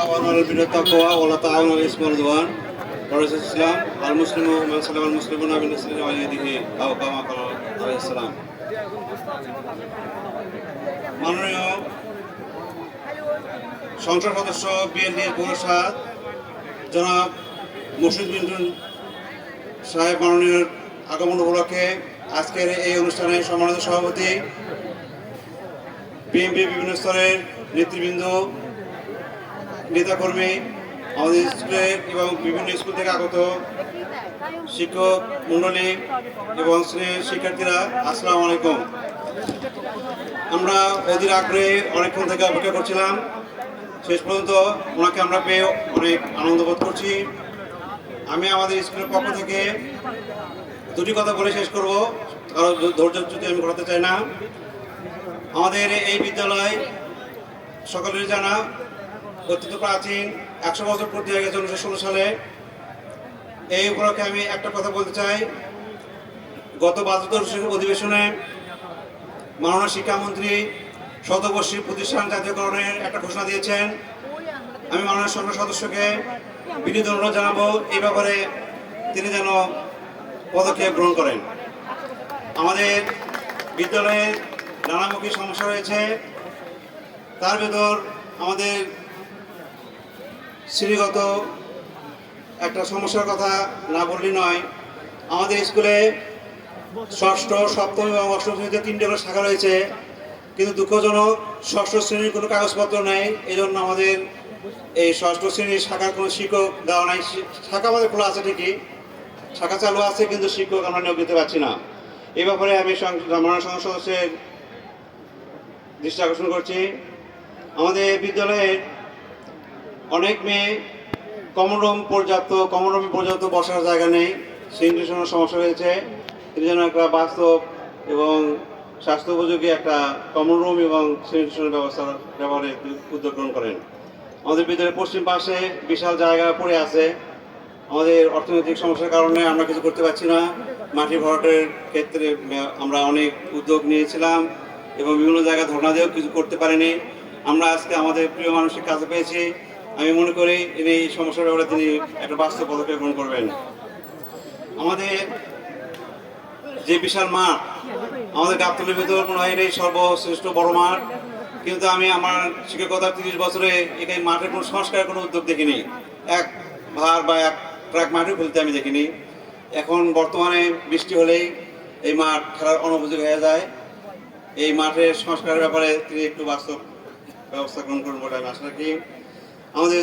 তাআওয়ানু আলাল বিররি ওয়াত তাকওয়া ওয়া লা তাআওয়ানু আলাল ইসমি ওয়াল উদওয়ান। ইসলাম আল মুসলিমু মান সালামাল মুসলিমুনা মিন লিসানিহি ওয়া ইয়াদিহি আও কামা ক্বালা আলাইহিস সালাম। মাননীয় সংসদ সদস্য বিএনপির পৌরসাদ জনাব মুর্শিদ বিন সাহেব মাননীয় আগমন উপলক্ষে আজকের এই অনুষ্ঠানে সম্মানিত সভাপতি, বিএনপির বিভিন্ন স্তরের নেতৃবৃন্দ, নেতাকর্মী, আমাদের স্কুলের এবং বিভিন্ন স্কুল থেকে আগত শিক্ষক মণ্ডলী এবং শিক্ষার্থীরা, আসসালামু আলাইকুম। আমরা অধীর আগ্রহে অনেকক্ষণ থেকে অপেক্ষা করছিলাম। শেষ পর্যন্ত ওনাকে আমরা পেয়ে অনেক আনন্দ বোধ করছি। আমি আমাদের স্কুলের পক্ষ থেকে দুটি কথা বলে শেষ করব, কারণ ধৈর্যচ্যুতি আমি ঘটাতে চাই না। আমাদের এই বিদ্যালয় সকলের জানা অত্যন্ত প্রাচীন, 100 বছর পূর্তি হয়ে গেছে 1916 সালে। এই উপলক্ষে আমি একটা কথা বলতে চাই। গত বাজেট অধিবেশনে মাননীয় শিক্ষামন্ত্রী শতবর্ষী প্রতিষ্ঠান জাতীয়করণের একটা ঘোষণা দিয়েছেন। আমি মাননীয় সংসদ সদস্যকে বিনীত অনুরোধ জানাবো এই ব্যাপারে তিনি যেন পদক্ষেপ গ্রহণ করেন। আমাদের বিদ্যালয়ে নানামুখী সমস্যা রয়েছে, তার ভেতর আমাদের শ্রেণীগত একটা সমস্যার কথা না বললেই নয়। আমাদের স্কুলে ষষ্ঠ, সপ্তম এবং অষ্টম শ্রেণীতে 3টে করে শাখা রয়েছে, কিন্তু দুঃখজনক ষষ্ঠ শ্রেণীর কোনো কাগজপত্র নেই। এই জন্য আমাদের এই ষষ্ঠ শ্রেণীর শাখার কোনো শিক্ষক দেওয়া নাই। শাখা আমাদের খোলা আছে ঠিকই, শাখা চালু আছে, কিন্তু শিক্ষক আমরা নিয়োগ দিতে পারছি না। এই ব্যাপারে আমি মাননীয় সংসদ সদস্যের দৃষ্টি আকর্ষণ করছি। আমাদের বিদ্যালয়ে অনেক মেয়ে কমন রুমে পর্যাপ্ত বসার জায়গা নেই, সিচুয়েশনের সমস্যা রয়েছে। এর জন্য একটা বাস্তব এবং স্বাস্থ্য উপযোগী একটা কমন রুম এবং সিচুয়েশনের ব্যবহারে উদ্যোগ গ্রহণ করেন। আমাদের বিদ্যালয়ের পশ্চিম পাশে বিশাল জায়গা পড়ে আছে। আমাদের অর্থনৈতিক সমস্যার কারণে আমরা কিছু করতে পারছি না। মাটি ভরাটের ক্ষেত্রে আমরা অনেক উদ্যোগ নিয়েছিলাম এবং বিভিন্ন জায়গায় ধর্ণা দিয়েও কিছু করতে পারিনি। আমরা আজকে আমাদের প্রিয় মানুষের কাছে পেয়েছি। আমি মনে করি এই সমস্যার ব্যাপারে তিনি একটা বাস্তব পদক্ষেপ গ্রহণ করবেন। আমাদের যে বিশাল মাঠ, আমাদের গাবতলীর ভিতর মনে হয় এটাই সর্বশ্রেষ্ঠ বড় মাঠ, কিন্তু আমি আমার শিক্ষকতার 30 বছরে এখানে মাঠের কোনো সংস্কারের কোনো উদ্যোগ দেখিনি। এক ভার বা এক ট্রাক মাঠও ফেলতে আমি দেখিনি। এখন বর্তমানে বৃষ্টি হলেই এই মাঠ খেলার অনুপযোগী হয়ে যায়। এই মাঠের সংস্কারের ব্যাপারে তিনি একটু বাস্তব ব্যবস্থা গ্রহণ করুন বলে আমি আশা রাখি। আমাদের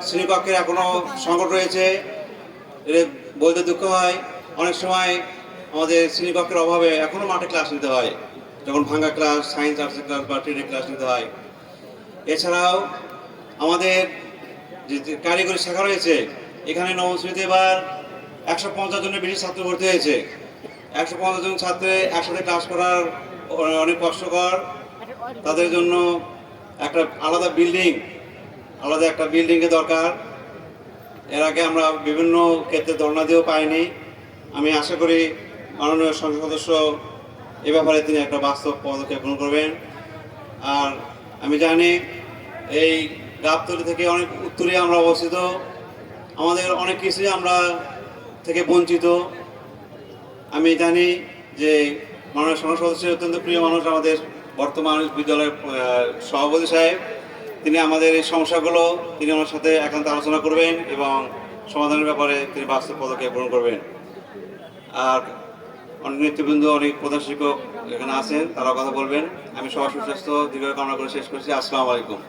শ্রেণীকক্ষের এখনও সংকট রয়েছে, এটা বলতে দুঃখ হয়। অনেক সময় আমাদের শ্রেণীকক্ষের অভাবে এখনও মাঠে ক্লাস নিতে হয়, যখন ভাঙ্গা ক্লাস, সায়েন্স আর্টসের ক্লাস বা ট্রেনের ক্লাস নিতে হয়। এছাড়াও আমাদের যে কারিগরি শাখা রয়েছে, এখানে নবম শ্রেণীতে এবার 150 জনের বেশি ছাত্র ভর্তি হয়েছে। 150 জন ছাত্রে একসাথে ক্লাস করার অনেক কষ্টকর। তাদের জন্য একটা আলাদা একটা বিল্ডিংয়ের দরকার। এর আগে আমরা বিভিন্ন ক্ষেত্রে ধর্ণা দিয়েও পাইনি। আমি আশা করি মাননীয় সংসদ সদস্য এ ব্যাপারে তিনি একটা বাস্তব পদক্ষেপ গ্রহণ করবেন। আর আমি জানি এই গাবতলী থেকে অনেক উত্তরে আমরা অবস্থিত, আমাদের অনেক কিছুই আমরা থেকে বঞ্চিত। আমি জানি যে মাননীয় সংসদ সদস্যের অত্যন্ত প্রিয় মানুষ আমাদের বর্তমান বিদ্যালয়ের সভাপতি সাহেব, তিনি আমাদের এই সমস্যাগুলো তিনি আমার সাথে একান্ত আলোচনা করবেন এবং সমাধানের ব্যাপারে তিনি বাস্তব পদক্ষেপ গ্রহণ করবেন। আর অনেক নেতৃবৃন্দ, অনেক প্রধান শিক্ষক এখানে আছেন, তারাও কথা বলবেন। আমি সবার সুস্বাস্থ্য দীর্ঘ কামনা করে শেষ করছি। আসসালামু আলাইকুম।